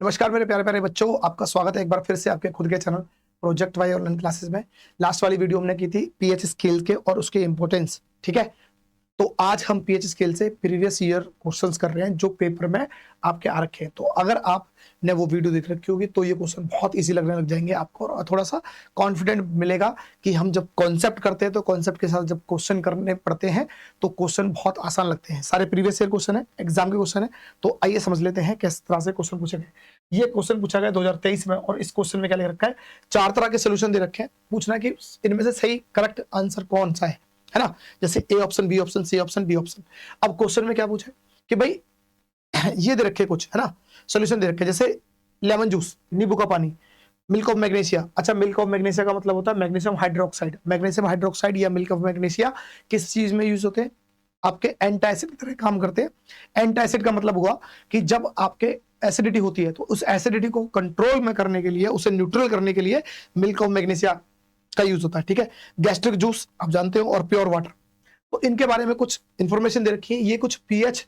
नमस्कार मेरे प्यारे प्यारे बच्चों, आपका स्वागत है एक बार फिर से आपके खुद के channel project Y online classes में। लास्ट वाली वीडियो हमने की थी पीएच स्केल के और उसके इंपॉर्टेंस, ठीक है। तो आज हम पीएच स्केल से प्रीवियस ईयर क्वेश्चंस कर रहे हैं जो पेपर में आपके आ रखे हैं। तो अगर आपने वो वीडियो देख रखी होगी तो ये क्वेश्चन बहुत इजी लगने लग जाएंगे आपको और थोड़ा सा कॉन्फिडेंट मिलेगा कि हम जब कॉन्सेप्ट करते हैं तो कॉन्सेप्ट के साथ जब क्वेश्चन करने पड़ते हैं तो क्वेश्चन बहुत आसान लगते हैं। सारे प्रीवियस ईयर क्वेश्चन है, एग्जाम के क्वेश्चन है। तो आइए समझ लेते हैं किस तरह से क्वेश्चन पूछे गए। ये क्वेश्चन पूछा गया 2023 में और इस क्वेश्चन में क्या लिख रखा है, 4 तरह के सोल्यूशन दे रखे हैं। पूछना है कि इनमें से सही करेक्ट आंसर कौन सा है ना। जैसे A option, B option, C option, D option. अब क्वेश्चन में क्या पूछा है कि भाई ये दे रखे कुछ, है ना, सोल्यूशन दे रखे जैसे लेमन जूस, नींबू का पानी, मिल्क ऑफ मैग्नीशिया। अच्छा, मिल्क ऑफ मैग्नीशिया का मतलब होता है मैग्नीशियम हाइड्रोक्साइड। मैग्नीशियम हाइड्रोक्साइड या मिल्क ऑफ मैग्नीशिया किस चीज में यूज होते हैं? आपके एंटासिड की तरह काम करते हैं। एंटासिड का मतलब हुआ कि जब आपके एसिडिटी होती है तो उस एसिडिटी को कंट्रोल में करने के लिए, उसे न्यूट्रल करने के लिए मिल्क ऑफ मैग्नीशिया का यूज होता है, ठीक है। गैस्ट्रिक जूस आप जानते हो, और प्योर वाटर। तो इनके बारे में कुछ इंफॉर्मेशन दे रखी है। ये कुछ पीएच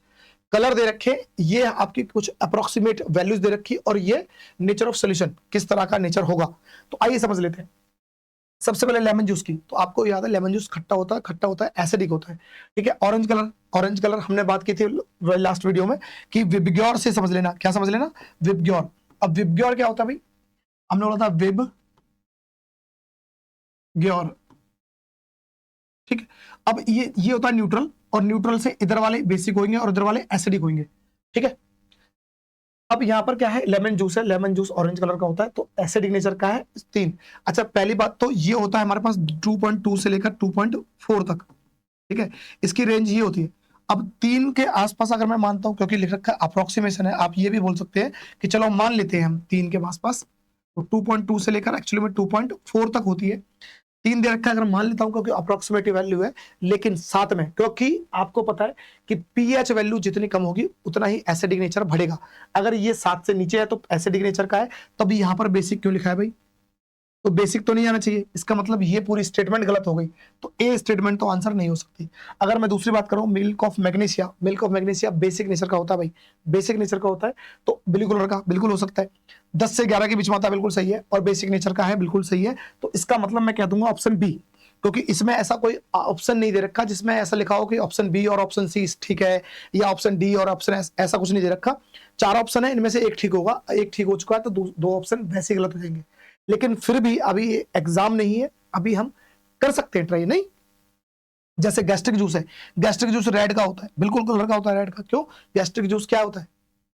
कलर दे रखे, ये आपकी कुछ अप्रोक्सीमेट वैल्यूज दे रखी और ये नेचर ऑफ सोल्यूशन किस तरह का नेचर होगा। तो आइए समझ लेते हैं। सबसे पहले लेमन जूस की, तो आपको याद है लेमन जूस खट्टा होता है, एसिडिक होता है, ठीक है। ऑरेंज कलर हमने बात की थी लास्ट वीडियो में कि विबग्योर से समझ लेना। क्या समझ लेना? विबग्योर। अब विबग्योर क्या होता है भाई? हमने बोला था विबग्योर, ठीक है। अब ये होता है न्यूट्रल, और न्यूट्रल से इधर वाले बेसिक होंगे और इधर वाले एसिडिक होंगे, ठीक है। अब यहाँ पर क्या है, लेमन जूस है, लेमन जूस ऑरेंज कलर का होता है, तो एसिडिक नेचर का है 3। अच्छा, पहली बात तो ये होता है हमारे पास 2.2 से लेकर 2.4 तक, ठीक है। इसकी रेंज ये होती है। अब 3 के आसपास अगर मैं मानता हूं, क्योंकि लिख रखा है अप्रोक्सीमेशन है, आप ये भी बोल सकते हैं कि चलो मान लेते हैं हम 3 के आसपास, तो 2.2 से लेकर एक्चुअली में 2.4 तक होती है। 3 दे रखा है, अगर मान लेता हूं क्योंकि अप्रोक्सीमेटिव वैल्यू है, लेकिन साथ में क्योंकि आपको पता है कि पीएच वैल्यू जितनी कम होगी उतना ही एसिडिक नेचर बढ़ेगा। अगर ये 7 से नीचे है तो एसिडिक नेचर का है, तब यहां पर बेसिक क्यों लिखा है भाई? तो बेसिक तो नहीं आना चाहिए, इसका मतलब ये पूरी स्टेटमेंट गलत हो गई। तो ए स्टेटमेंट तो आंसर नहीं हो सकती। अगर मैं दूसरी बात करूं, milk of magnesia basic nature का होता है भाई, बेसिक नेचर का होता है, तो ब्लू कलर का बिल्कुल हो सकता है। 10 से 11 के बीच में आता है, बिल्कुल सही है, और बेसिक नेचर का है, बिल्कुल सही है। तो इसका मतलब मैं कह दूंगा ऑप्शन बी, क्योंकि इसमें ऐसा कोई ऑप्शन नहीं दे रखा जिसमें ऐसा लिखा हो कि ऑप्शन बी और ऑप्शन सी ठीक है, या ऑप्शन डी और ऑप्शन ऐसा कुछ नहीं दे रखा। 4 ऑप्शन है, इनमें से एक ठीक होगा, एक ठीक हो चुका है, तो 2 ऑप्शन वैसे गलत हो जाएंगे। लेकिन फिर भी अभी एग्जाम नहीं है, अभी हम कर सकते हैं ट्राई, नहीं? जैसे गैस्ट्रिक जूस है, गैस्ट्रिक जूस रेड का होता है, बिल्कुल कलर का होता है रेड का। क्यों? गैस्ट्रिक जूस क्या होता है?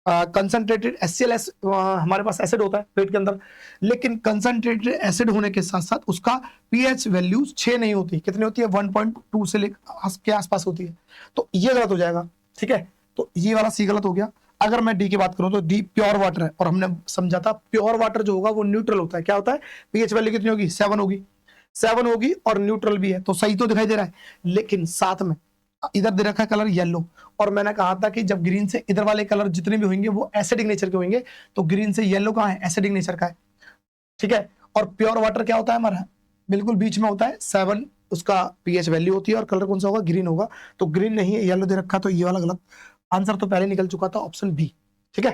कंसंट्रेटेड HCl हमारे पास एसिड होता है पेट के अंदर, लेकिन कंसंट्रेटेड एसिड होने के साथ साथ उसका पीएच वैल्यू 6 नहीं होती। कितनी होती है? 1.2 से लेकर के आसपास होती है। तो ये गलत हो जाएगा, ठीक है। तो ये वाला सी गलत हो गया। अगर मैं डी की बात करूं तो डी प्योर वाटर है, और हमने समझा था प्योर वाटर जो होगा वो न्यूट्रल होता है। क्या होता है? पीएच वैल्यू कितनी होगी? 7 होगी, 7 होगी, और न्यूट्रल भी है, तो सही तो दिखाई दे रहा है। लेकिन साथ में इधर दे रखा है कलर येलो, और मैंने कहा था कि जब ग्रीन से इधर वाले कलर जितने भी होंगे वो एसिडिक नेचर के होंगे, तो ग्रीन से येलो कहाँ है? एसिडिक नेचर का है, ठीक है। और प्योर वाटर क्या होता है हमारा? बिल्कुल बीच में होता है, 7 उसका पीएच वैल्यू होती है, और कलर कौन सा होगा? ग्रीन होगा। तो ग्रीन नहीं है, येलो दे रखा, तो ये वाला गलत आंसर तो पहले निकल चुका था, ऑप्शन बी, ठीक है।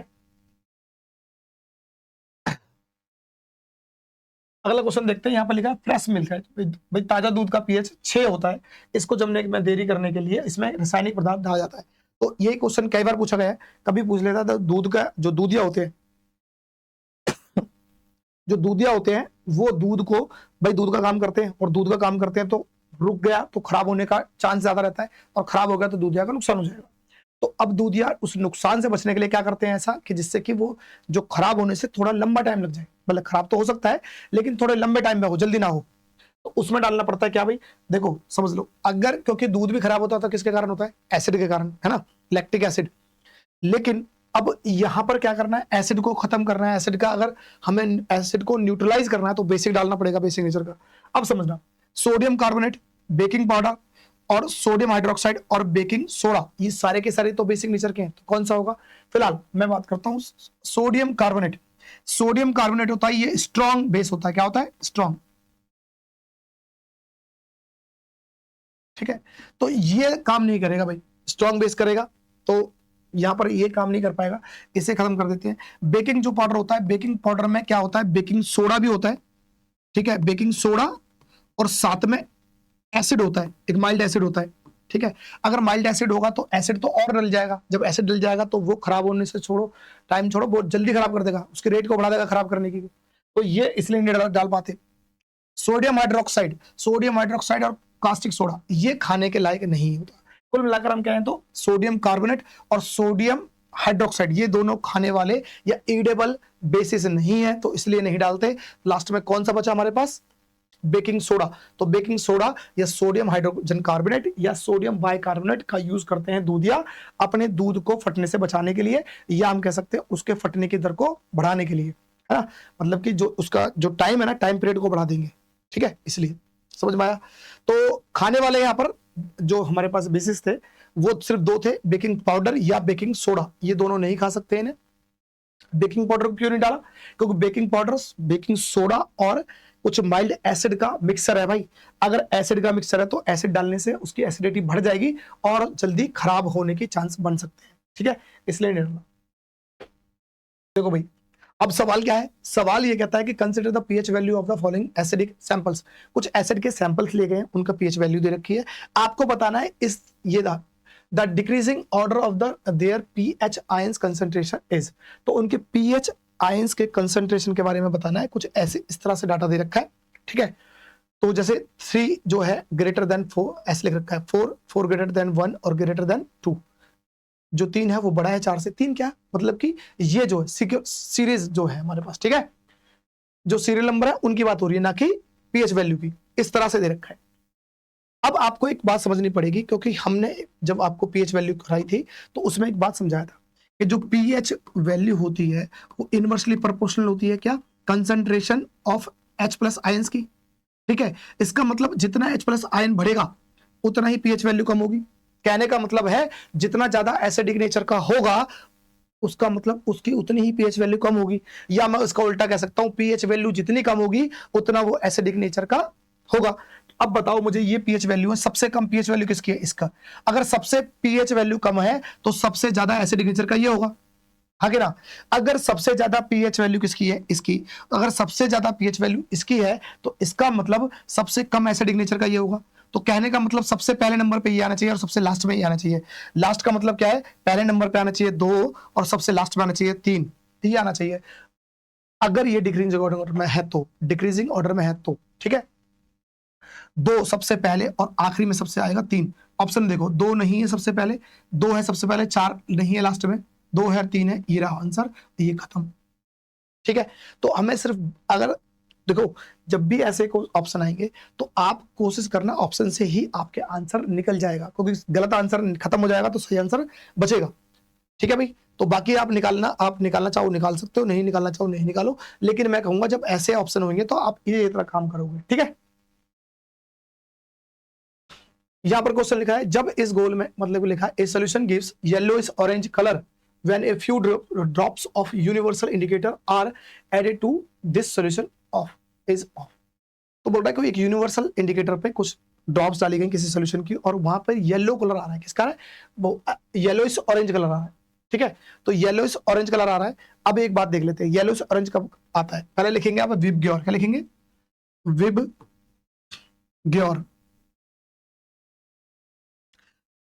अगला क्वेश्चन देखते हैं। यहाँ पर लिखा है फ्रेश मिल्क है भाई, ताजा दूध का पीएच 6 होता है, इसको जमने में देरी करने के लिए इसमें रासायनिक पदार्थ डाला जाता है। तो यही क्वेश्चन कई बार पूछा गया है, कभी पूछ लेता था। दूध का जो दूधिया होते हैं, जो दूधिया होते हैं वो दूध को, भाई दूध का काम करते हैं, और दूध का काम करते हैं तो रुक गया तो खराब होने का चांस ज्यादा रहता है, और खराब हो गया तो दूधिया का नुकसान हो जाएगा। तो अब दूधिया उस नुकसान से बचने के लिए क्या करते हैं ऐसा कि जिससे कि वो जो खराब होने से थोड़ा लंबा टाइम लग जाए, मतलब खराब तो हो सकता है लेकिन थोड़े लंबे टाइम में हो, जल्दी ना हो, तो उसमें डालना पड़ता है क्या भाई? देखो समझ लो, अगर क्योंकि दूध भी खराब होता है तो किसके कारण होता है? एसिड के कारण, है ना, लैक्टिक एसिड। लेकिन अब यहां पर क्या करना है? एसिड को खत्म करना है। एसिड का अगर हमें एसिड को न्यूट्रलाइज करना है तो बेसिक डालना पड़ेगा, बेसिक नेचर का। अब समझना, सोडियम कार्बोनेट, बेकिंग पाउडर, और सोडियम हाइड्रोक्साइड और बेकिंग सोडा, ये सारे के सारे तो बेसिक नेचर के हैं, तो कौन सा होगा? फिलहाल मैं बात करता हूं सोडियम कार्बोनेट। सोडियम कार्बोनेट होता है, ये स्ट्रॉन्ग बेस होता है। क्या होता है? स्ट्रॉन्ग, ठीक है। तो ये काम नहीं करेगा भाई, स्ट्रॉन्ग बेस करेगा तो यहाँ पर ये काम नहीं कर पाएगा, इसे खत्म कर देते हैं। बेकिंग जो पाउडर होता है, बेकिंग पाउडर में क्या होता है, बेकिंग सोडा भी होता है, ठीक है, बेकिंग सोडा और साथ में एसिड होता है, एक माइल्ड एसिड होता है, ठीक है। अगर माइल्ड एसिड होगा तो एसिड तो और डल जाएगा, जब एसिड डल जाएगा तो वो खराब होने से छोड़ो, टाइम छोड़ो, बहुत जल्दी खराब कर देगा, उसके रेट को बढ़ा देगा खराब करने की, तो ये इसलिए नहीं डाल पाते। सोडियम हाइड्रोक्साइड और कास्टिक सोडा ये खाने के लायक नहीं होता। कुल मिलाकर हम कहें तो सोडियम कार्बोनेट और सोडियम हाइड्रोक्साइड ये दोनों खाने वाले या एडेबल बेसिस नहीं है, तो इसलिए नहीं डालते। लास्ट में कौन सा बचा हमारे पास, बेकिंग सोडा। तो बेकिंग सोडा या सोडियम हाइड्रोजन कार्बोनेट या सोडियम बाइकार्बोनेट का यूज करते हैं दूधिया अपने दूध को फटने से बचाने के लिए, या हम कह सकते हैं उसके फटने की दर को बढ़ाने के लिए, है ना, मतलब कि जो उसका जो टाइम है ना, टाइम पीरियड को बढ़ा देंगे, ठीक है, इसलिए समझ में आया। तो खाने वाले यहाँ पर जो हमारे पास बेसिस थे वो सिर्फ दो थे, बेकिंग पाउडर या बेकिंग सोडा, ये दोनों नहीं खा सकते इन्हें। बेकिंग पाउडर को क्यों नहीं डाला, क्योंकि बेकिंग पाउडर, बेकिंग सोडा और कुछ माइल्ड एसिड का मिक्सर है भाई। अगर एसिड का मिक्सर है तो एसिड डालने से उसकी एसिडिटी बढ़ जाएगी और जल्दी खराब होने के चांस बन सकते हैं, ठीक है, इसलिए नहीं डालना। देखो भाई, अब सवाल क्या है, सवाल ये कहता है कि consider the pH value of the following acidic samples. कुछ एसिड के सैंपल्स लिए गए हैं, उनका पीएच वैल्यू दे रखी है, आपको बताना है इस ये the decreasing order of the their pH ions concentration is. तो उनके पीएच आयंस के कंसंट्रेशन के बारे में बताना है, कुछ ऐसे इस तरह से डाटा दे रखा है, ठीक है। तो जैसे 3 जो है ग्रेटर देन 4 ऐसे लिख रखा है, 4 ग्रेटर देन 1 और ग्रेटर देन 2, जो 3 है वो बड़ा है 4 से। 3 क्या मतलब कि ये जो है सीरीज जो है हमारे पास, ठीक है, जो सीरियल नंबर है उनकी बात हो रही है, ना कि पीएच वैल्यू की, इस तरह से दे रखा है। अब आपको एक बात समझनी पड़ेगी, क्योंकि हमने जब आपको पीएच वैल्यू कराई थी तो उसमें एक बात समझाया था कि जो पीएच वैल्यू होती है वो इनवर्सली प्रोपोर्शनल होती है, क्या, concentration of H plus ions की, ठीक है। इसका मतलब जितना H प्लस आयन बढ़ेगा उतना ही पीएच वैल्यू कम होगी। कहने का मतलब है जितना ज्यादा एसिडिक नेचर का होगा उसका मतलब उसकी उतनी ही पीएच वैल्यू कम होगी, या मैं उसका उल्टा कह सकता हूं पीएच वैल्यू जितनी कम होगी उतना वो एसिडिक नेचर का होगा। अब बताओ मुझे, ये पीएच वैल्यू है, सबसे कम पीएच वैल्यू किसकी है, इसका। अगर सबसे पीएच वैल्यू कम है तो सबसे ज्यादा एसिडिक नेचर का ये होगा, हाँ कि ना। अगर सबसे ज्यादा पीएच वैल्यू किसकी है, इसकी। अगर सबसे ज्यादा पीएच वैल्यू इसकी है तो इसका मतलब सबसे कम एसिडिक नेचर का ये होगा। तो कहने का मतलब सबसे पहले नंबर पे ये आना चाहिए और सबसे लास्ट में ये आना चाहिए। लास्ट का मतलब क्या है, पहले नंबर पे आना चाहिए 2 और सबसे लास्ट में आना चाहिए 3, ये आना चाहिए। अगर ये डिक्रीजिंग ऑर्डर में है तो, डिक्रीजिंग ऑर्डर में है तो, ठीक है, 2 सबसे पहले और आखिरी में सबसे आएगा 3। ऑप्शन देखो, 2 नहीं है सबसे पहले, 2 है सबसे पहले, 4 नहीं है लास्ट में, 2 है 3 है, ये रहा आंसर, ये खत्म, ठीक है। तो हमें सिर्फ, अगर देखो जब भी ऐसे को ऑप्शन आएंगे तो आप कोशिश करना ऑप्शन से ही आपके आंसर निकल जाएगा, क्योंकि गलत आंसर खत्म हो जाएगा तो सही आंसर बचेगा, ठीक है भाई। तो बाकी आप निकालना चाहो निकाल सकते हो, नहीं निकालना चाहो नहीं निकालो, लेकिन मैं कहूंगा जब ऐसे ऑप्शन होंगे तो आप ये तरह काम करोगे, ठीक है। यहां पर क्वेश्चन लिखा है, जब इस गोल में मतलब लिखा है a solution gives yellowish orange colour when a few drops of universal indicator are added to this solution of is of. तो बोल रहा है कि एक यूनिवर्सल इंडिकेटर पे कुछ ड्रॉप्स डाली गई किसी सॉल्यूशन की और वहां पर येलो कलर आ रहा है, किसका है वो, येलोइश ऑरेंज कलर आ रहा है, ठीक है। तो येलोइश ऑरेंज कलर आ रहा है। अब एक बात देख लेते हैं येलोइश ऑरेंज कब आता है, पहले लिखेंगे आप विब ग्योर, क्या लिखेंगे, विब ग्योर।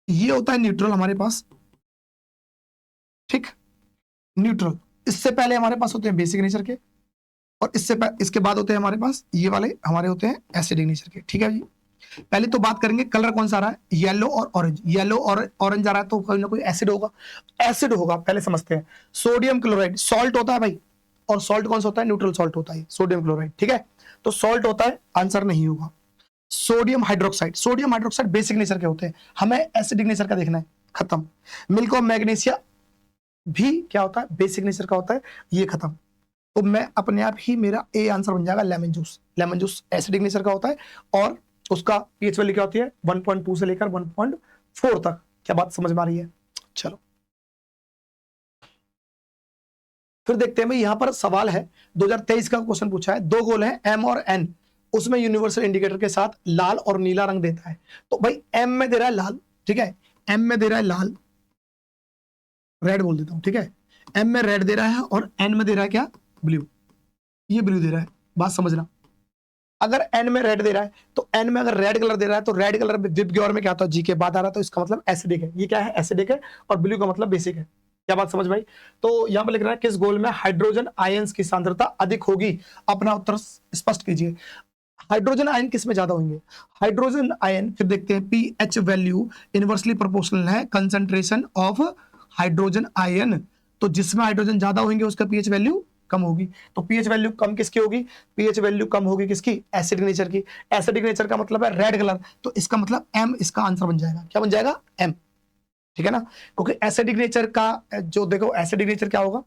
ये होता है न्यूट्रल हमारे पास, ठीक, न्यूट्रल। इससे पहले हमारे पास होते हैं बेसिक नेचर के, और इसके बाद होते हैं हमारे पास ये वाले हमारे होते हैं एसिडिक नेचर के, ठीक है जी। पहले तो बात करेंगे कलर कौन सा आ रहा है, येलो और ऑरेंज। येलो और ऑरेंज आ रहा है तो कोई ना कोई एसिड होगा, एसिड होगा, पहले समझते हैं। सोडियम क्लोराइड सॉल्ट होता है भाई, और सॉल्ट कौन सा होता है, न्यूट्रल सॉल्ट होता है सोडियम क्लोराइड, ठीक है। तो सॉल्ट होता है, आंसर नहीं होगा। सोडियम हाइड्रोक्साइड बेसिक नेचर के होते हैं, हमें एसिडिक नेचर का देखना है, खत्म। मिल्क ऑफ मैग्नीशिया भी क्या होता है, बेसिक नेचर का होता है, ये खत्म। तो मैं अपने आप ही मेरा ए आंसर बन जाएगा lemon juice. Lemon juice acidic nature का होता है और उसका पीएच वैल्यू क्या होती है 1.2 से लेकर 1.4 तक। क्या बात समझ में आ रही है, चलो फिर देखते हैं भाई। यहां पर सवाल है 2023 का क्वेश्चन पूछा है, 2 गोल है एम और एन, उसमें यूनिवर्सल इंडिकेटर के साथ लाल और नीला रंग देता है। तो भाई एम में दे रहा है लाल, ठीक है, एम में दे रहा है लाल, रेड बोल देता हूं, ठीक है। M में रेड दे रहा है और N में दे रहा है क्या, ब्लू। ये ब्लू दे रहा है, बात समझना। अगर N में रेड दे रहा है तो N में अगर रेड कलर दे रहा है तो रेड कलर विबग्योर में क्या होता है, जी के बाद आ रहा है, तो इसका मतलब एसिडिक है। ये क्या है, एसिडिक है। और ब्लू का मतलब बेसिक है। क्या बात समझ भाई। तो यहां पर लिख रहा है किस गोल में हाइड्रोजन आयंस की सांद्रता अधिक होगी। अपना उत्तर स्पष्ट कीजिए। हाइड्रोजन आयन किस में ज्यादा होंगे, हाइड्रोजन आयन, फिर देखते हैं पीएच वैल्यू इनवर्सली प्रोपोर्शनल है कंसंट्रेशन ऑफ हाइड्रोजन आयन। तो जिसमें हाइड्रोजन ज्यादा होंगे उसका पीएच वैल्यू कम होगी। तो पीएच वैल्यू कम किसकी होगी, पीएच वैल्यू कम होगी किसकी, एसिडिक नेचर की। एसिडिक नेचर का मतलब है रेड कलर, तो इसका मतलब एम इसका आंसर बन जाएगा। क्या बन जाएगा, एम। ठीक है ना, क्योंकि एसिडिक नेचर का जो देखो, एसिडिक नेचर क्या होगा,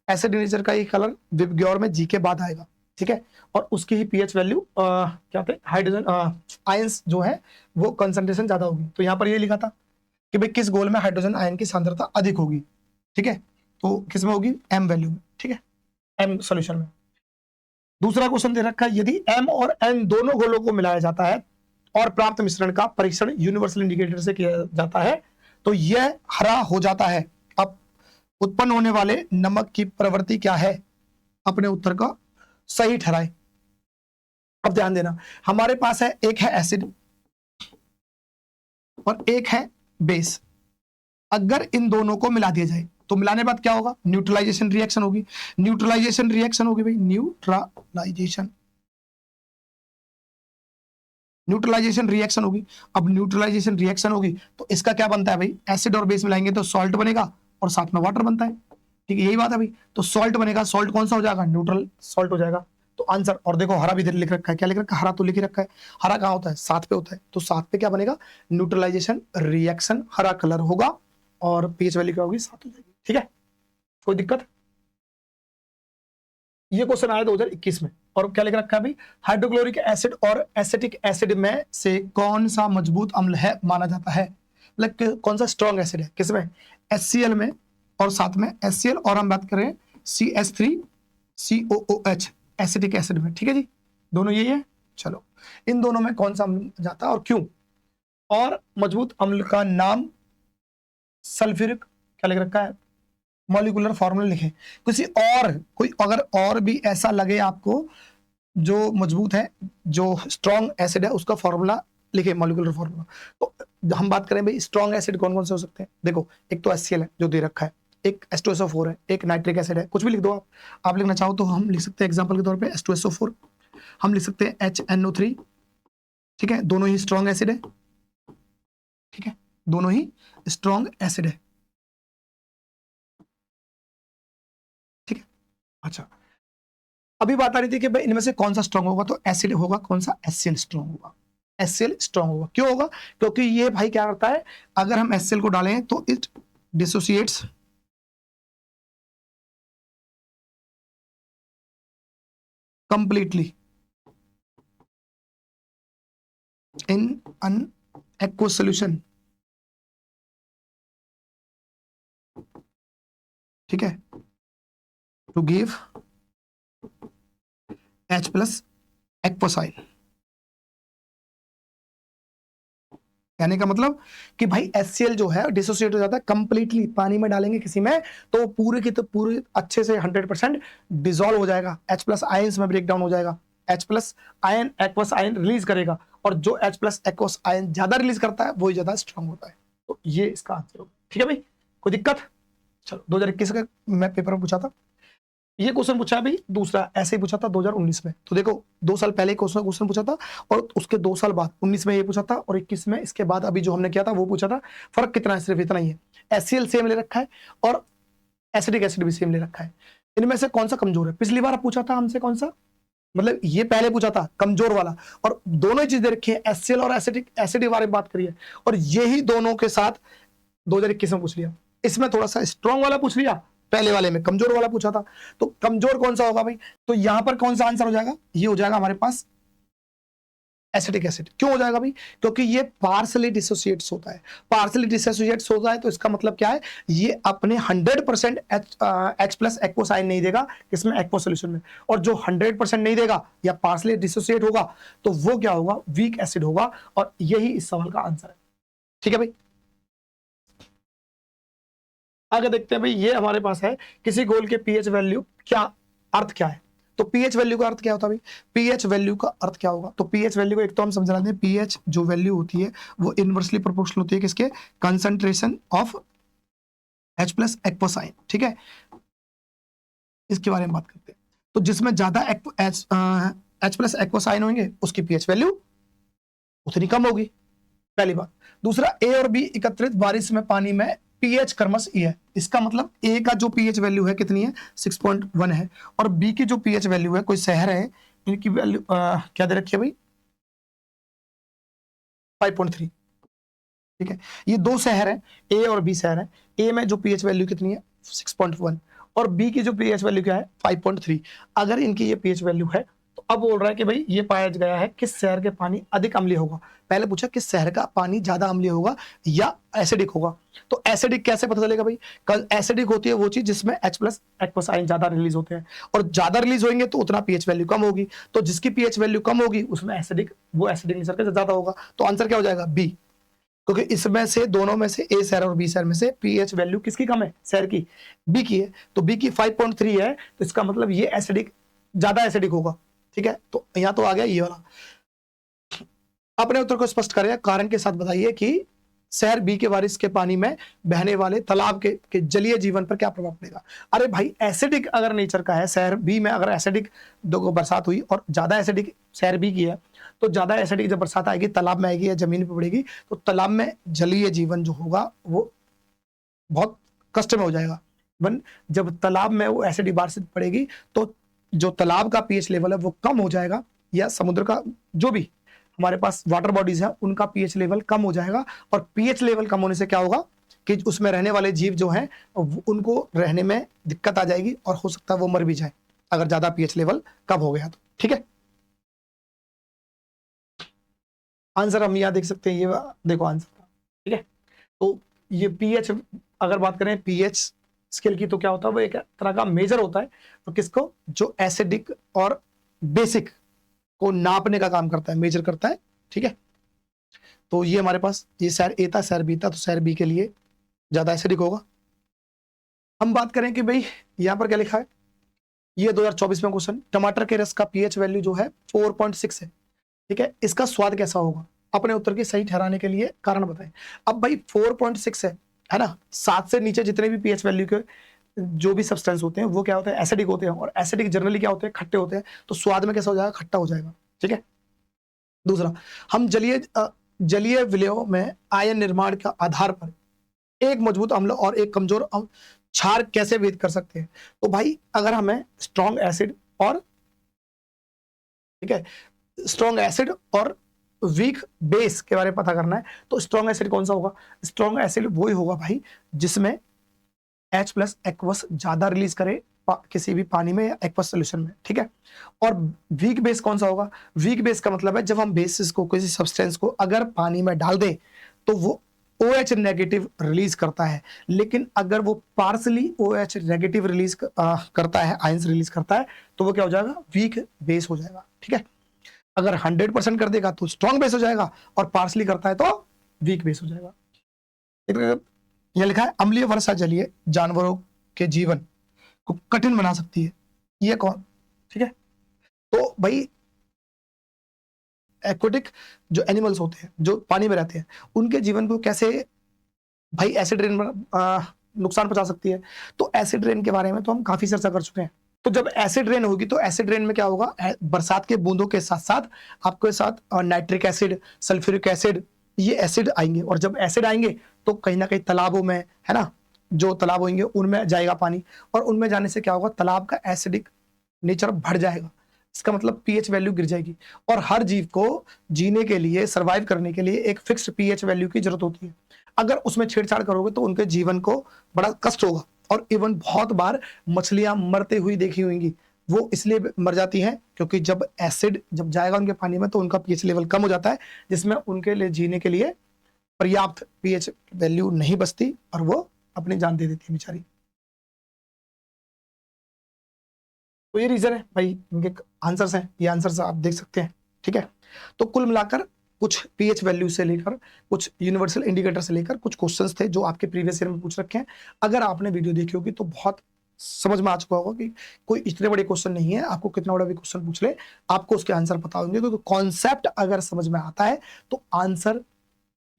एसिडिक नेचर का ये कलर विबग्योर में जी के बाद आएगा। ठीक है, और उसकी ही पीएच वैल्यू क्या होते हैं, हाइड्रोजन आयंस जो है वो कंसंट्रेशन ज्यादा होगी। तो यहां पर ये लिखा था कि भाई किस गोल में हाइड्रोजन आयन की सांद्रता अधिक होगी। ठीक है, तो किस में होगी, एम वैल्यू में। ठीक है, एम सॉल्यूशन में। दूसरा क्वेश्चन दे रखा है, यदि एम और एन दोनों गोलों को मिलाया जाता है और प्राप्त मिश्रण का परीक्षण यूनिवर्सल इंडिकेटर से किया जाता है तो यह हरा हो जाता है। अब उत्पन्न होने वाले नमक की प्रवृत्ति क्या है, अपने उत्तर का सही ठहराए। अब ध्यान देना, हमारे पास है, एक है एसिड और एक है बेस। अगर इन दोनों को मिला दिया जाए तो मिलाने बाद क्या होगा, न्यूट्रलाइजेशन रिएक्शन होगी। न्यूट्रलाइजेशन रिएक्शन होगी भाई, न्यूट्रलाइजेशन रिएक्शन होगी। अब न्यूट्रलाइजेशन रिएक्शन होगी तो इसका क्या बनता है भाई, एसिड और बेस मिलाएंगे तो सॉल्ट बनेगा और साथ में वाटर बनता है। ठीक है, यही बात है भाई। तो सॉल्ट बनेगा, सॉल्ट कौन सा हो जाएगा, न्यूट्रल सॉल्ट हो जाएगा। तो आंसर, और देखो हरा भी इधर लिख रखा है, क्या लिख रखा है, हरा तो लिख ही रखा है। हरा कहाँ होता है, साथ पे होता है। तो साथ पे क्या बनेगा, न्यूट्रलाइजेशन रिएक्शन, हरा कलर होगा और पीएच वैल्यू क्या होगी, 7 हो जाएगी। ठीक है, कोई दिक्कत। ये क्वेश्चन आया 2021 में, और क्या लिख रखा है भाई, हाइड्रोक्लोरिक एसिड और एसिटिक एसिड में से कौन सा मजबूत अम्ल है माना जाता है, मतलब कौन सा स्ट्रॉन्ग एसिड है, किसमें, HCl में और साथ में HCl, और हम बात करें CH3COOH एसिटिक एसिड में। ठीक है जी, दोनों यही है। चलो, इन दोनों में कौन सा अम्ल जाता है और क्यों। और मजबूत अम्ल का नाम सल्फ्यूरिक, क्या लिख रखा है, मॉलिक्यूलर फॉर्मूला लिखें। किसी और कोई अगर और भी ऐसा लगे आपको जो मजबूत है, जो स्ट्रॉन्ग एसिड है, उसका फॉर्मूला लिखे, मॉलिक्यूलर फॉर्मूला। तो हम बात करें भाई स्ट्रॉन्ग एसिड कौन कौन से हो सकते हैं, देखो एक तो HCl है जो दे रखा है, एक H2SO4 है, एक नाइट्रिक एसिड है, कुछ भी लिख दो आप लिखना चाहो तो हम लिख सकते हैं एग्जाम्पल के तौर पे H2SO4, हम लिख सकते हैं HNO3। ठीक है, दोनों ही स्ट्रॉन्ग एसिड है। ठीक है, दोनों ही स्ट्रॉन्ग एसिड है। ठीक है, अच्छा, अभी बात आ रही थी कि भाई इनमें से कौन सा स्ट्रॉन्ग होगा, तो एसिड होगा, कौन सा, HCl स्ट्रॉन्ग होगा। HCl स्ट्रॉन्ग होगा, क्यों होगा, क्योंकि ये भाई क्या करता है, अगर हम HCl को डालें तो it dissociates completely in an aqueous solution. ठीक है, टू गिव H+ एक्वसाइल। कहने का मतलब कि भाई HCl जो है डिसोसिएट हो जाता है कंप्लीटली, पानी में डालेंगे किसी में तो पूरे की तो पूरे अच्छे से 100% डिसॉल्व हो जाएगा, H+ आयंस में ब्रेक डाउन हो जाएगा। H+ ion aqueous ion release करेगा, और जो H+ एक्वस आयन ज्यादा रिलीज करता है वही ज्यादा स्ट्रांग होता है। तो ये इसका आंसर होगा। ठीक है भाई, कोई दिक्कत। चलो, 2021 का मैं पेपर में पूछा था, ये क्वेश्चन पूछा है भाई दूसरा, ऐसे ही पूछा था 2019 में। तो देखो 2 साल पहले क्वेश्चन पूछा था और उसके 2 साल बाद 19 में ये पूछा था और 21 में इसके बाद अभी जो हमने किया था वो पूछा था। फर्क कितना है, सिर्फ इतना ही है, HCl सेम ले रखा है और एसिडिक एसिड भी सेम ले रखा है। इनमें से कौन सा कमजोर है, पिछली बार पूछा था हमसे कौन सा, मतलब ये पहले पूछा था कमजोर वाला, और दोनों ही चीजें रखी है, HCl और एसिडिक एसिड के बारे में बात करिए, और यही दोनों के साथ 2021 में पूछ लिया। इसमें थोड़ा सा स्ट्रॉन्ग वाला पूछ लिया, पहले वाले में कमजोर वाला पूछा था। तो कमजोर कौन सा होगा भाई, तो यहां पर कौन सा आंसर हो जाएगा, ये हो जाएगा हमारे पास एसिटिक एसिड। क्यों हो जाएगा भाई, क्योंकि ये पार्सली डिसोसिएट्स होता है, पार्सली डिसोसिएट्स होता है, तो इसका मतलब क्या है, ये अपने 100% H+ एक्वस आयन नहीं देगा किसमें, एक्वस सॉल्यूशन में, और जो 100% नहीं देगा या पार्सली डिसोसिएट होगा तो वो क्या होगा, वीक एसिड होगा, और यही इस सवाल का आंसर है। ठीक है भाई। आगे देखते हैं भाई, ये हमारे पास है किसी घोल के पीएच वैल्यू क्या, अर्थ क्या है। तो पीएच वैल्यू का अर्थ क्या होता है भाई, पीएच वैल्यू का अर्थ क्या होगा, तो पीएच वैल्यू को एक तो हम समझ लेते हैं, पीएच जो वैल्यू होती है वो इनवर्सली प्रोपोर्शनल होती है किसके, कंसंट्रेशन ऑफ H प्लस एक्वासाइन, ठीक है, इसके बारे में बात करते हैं। तो जिसमें ज्यादा H प्लस एक्वासाइन होंगे उसकी पीएच वैल्यू उतनी कम होगी, पहली बात। दूसरा, ए और बी एकत्रित बारिश में पानी में पीएच क्रमश ई है, इसका मतलब ए का जो पीएच वैल्यू है कितनी है, 6.1 है, और बी की जो पीएच वैल्यू है, कोई शहर है, इनकी वैल्यू क्या दे रखी है भाई, 5.3, ठीक है। ये दो शहर है, ए और बी शहर है, ए में जो पीएच वैल्यू कितनी है 6.1 और बी की जो पीएच वैल्यू क्या है 5.3। अगर इनकी ये पीएच वैल्यू है तो अब बोल रहा है कि भाई ये पाया गया है किस शहर के पानी अधिक अम्लीय होगा। पहले पूछा किस शहर का पानी ज्यादा अम्लीय होगा या एसिडिक होगा, तो एसिडिक कैसे पता चलेगा भाई, एसिडिक होती है वो चीज जिसमें H प्लस एक्वासाइन ज्यादा रिलीज होते हैं, और ज्यादा रिलीज होंगे तो उतना पीएच वैल्यू कम होगी, तो जिसकी पीएच वैल्यू कम होगी उसमें एसिडिक, वो एसिडिक नेचर का ज्यादा होगा, तो आंसर क्या हो जाएगा बी। क्योंकि इसमें से दोनों में से ए शहर और बी शहर में से पीएच वैल्यू किसकी कम है, शहर की, बी की है, तो बी की 5.3 है, तो इसका मतलब ये एसिडिक, ज्यादा एसिडिक होगा, ठीक है। तो यहां तो आ गया ये वाला। अपने उत्तर को स्पष्ट करें, कारण के साथ बताइए कि शहर बी के बारिश के पानी में बहने वाले तालाब के जलीय जीवन पर क्या प्रभाव पड़ेगा। अरे भाई एसिडिक अगर नेचर का है शहर बी में, अगर एसिडिक दो बरसात हुई और ज्यादा एसिडिक शहर बी की है, तो ज्यादा एसिडिक जब बरसात आएगी तालाब में आएगी या जमीन पर पड़ेगी, तो तालाब में जलीय जीवन जो होगा वो बहुत कष्ट में हो जाएगा। वन जब तालाब में वो एसिडिक बारिश पड़ेगी तो जो तालाब का पीएच लेवल है वो कम हो जाएगा, या समुद्र का जो भी हमारे पास वाटर बॉडीज है उनका पीएच लेवल कम हो जाएगा, और पीएच लेवल कम होने से क्या होगा कि उसमें रहने वाले जीव जो हैं उनको रहने में दिक्कत आ जाएगी, और हो सकता है वो मर भी जाए अगर ज्यादा पीएच लेवल कम हो गया तो, ठीक है। आंसर हम यहाँ देख सकते हैं, ये देखो आंसर, ठीक है। तो ये पीएच अगर बात करें पीएच स्केल की, तो क्या होता है वो एक तरह का मेजर होता है, तो किसको, जो एसिडिक और बेसिक को नापने का काम करता है, मेजर करता है, ठीक है। तो ये हमारे पास ये शहर ए था, शहर बी था, तो शहर बी के लिए ज्यादा एसिडिक होगा। हम बात करें कि भाई यहां पर क्या लिखा है, ये 2024 में क्वेश्चन, टमाटर के रस का पीएच वैल्यू जो है 4.6 है, ठीक है, इसका स्वाद कैसा होगा। अपने उत्तर की सही ठहराने के लिए कारण बताएं। अब भाई 4.6 है ना, 7 से नीचे जितने भी पीएच वैल्यू के जो भी सब्सटेंस होते हैं वो क्या होते हैं, एसिडिक होते हैं, और एसिडिक जनरली क्या होते हैं, खट्टे होते हैं, तो स्वाद में कैसा हो जाएगा, खट्टा हो जाएगा, ठीक है। दूसरा, हम जलीय विलयों में आयन निर्माण के आधार पर एक मजबूत अम्ल और एक कमजोर क्षार कैसे भेद कर सकते हैं। तो भाई अगर हमें स्ट्रॉन्ग एसिड और, ठीक है, स्ट्रॉन्ग एसिड और वीक बेस के बारे में पता करना है, तो स्ट्रॉन्ग एसिड कौन सा होगा, स्ट्रॉन्ग एसिड वही होगा भाई जिसमें H प्लस एक्वस ज्यादा रिलीज करे किसी भी पानी में या एक्वस सोल्यूशन में, ठीक है। और वीक बेस कौन सा होगा, वीक बेस का मतलब है जब हम बेसिस को, किसी सब्सटेंस को अगर पानी में डाल दें तो वो OH नेगेटिव रिलीज करता है, लेकिन अगर वो पार्सली OH नेगेटिव रिलीज करता है, आयंस रिलीज करता है, तो वो क्या हो जाएगा, वीक बेस हो जाएगा, ठीक है। अगर 100% कर देगा तो स्ट्रॉन्ग बेस हो जाएगा, और पार्सली करता है तो वीक बेस हो जाएगा। यह लिखा है, अम्लीय वर्षा जलीय जानवरों के जीवन को कठिन बना सकती है, ये कौन, ठीक है। तो भाई एक्वेटिक जो एनिमल्स होते हैं जो पानी में रहते हैं उनके जीवन को कैसे भाई एसिड रेन नुकसान पहुंचा सकती है। तो एसिड रेन के बारे में तो हम काफी चर्चा कर चुके हैं। तो जब एसिड रेन होगी तो एसिड रेन में क्या होगा, बरसात के बूंदों के साथ साथ आपके साथ नाइट्रिक एसिड, सल्फ्यूरिक एसिड, ये एसिड आएंगे, और जब एसिड आएंगे तो कहीं ना कहीं तालाबों में, है ना, जो तालाब होंगे उनमें जाएगा पानी, और उनमें जाने से क्या होगा, तालाब का एसिडिक नेचर बढ़ जाएगा, इसका मतलब पीएच वैल्यू गिर जाएगी। और हर जीव को जीने के लिए, सर्वाइव करने के लिए एक फिक्स्ड पीएच वैल्यू की जरूरत होती है। अगर उसमें छेड़छाड़ करोगे तो उनके जीवन को बड़ा कष्ट होगा, और इवन बहुत बार मछलियां मरते हुई देखी होंगी, वो इसलिए मर जाती हैं क्योंकि जब एसिड जब जाएगा उनके पानी में तो उनका पीएच लेवल कम हो जाता है, जिसमें उनके लिए जीने के लिए पर्याप्त पीएच वैल्यू नहीं बचती, और वो अपनी जान दे देती है बेचारी। तो ये रीजन है भाई, इनके आंसर्स हैं, ये आंसर्स आप देख सकते हैं, ठीक है। तो कुल मिलाकर कुछ पीएच वैल्यू से लेकर, कुछ यूनिवर्सल इंडिकेटर से लेकर कुछ क्वेश्चंस थे जो आपके प्रीवियस ईयर में पूछ रखे हैं। अगर आपने वीडियो देखी होगी तो बहुत समझ में आ चुका होगा कि कोई इतने बड़े क्वेश्चन नहीं है, आपको कितना बड़ा भी क्वेश्चन पूछ ले आपको उसके आंसर पता होंगे। तो कॉन्सेप्ट अगर समझ में आता है तो आंसर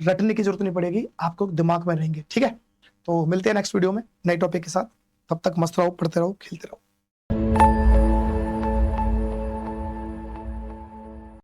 रटने की जरूरत नहीं पड़ेगी, आपको दिमाग में रहेंगे। ठीक है, तो मिलते हैं नेक्स्ट वीडियो में नए टॉपिक के साथ। तब तक मस्त रहो, पढ़ते रहो, खेलते रहो।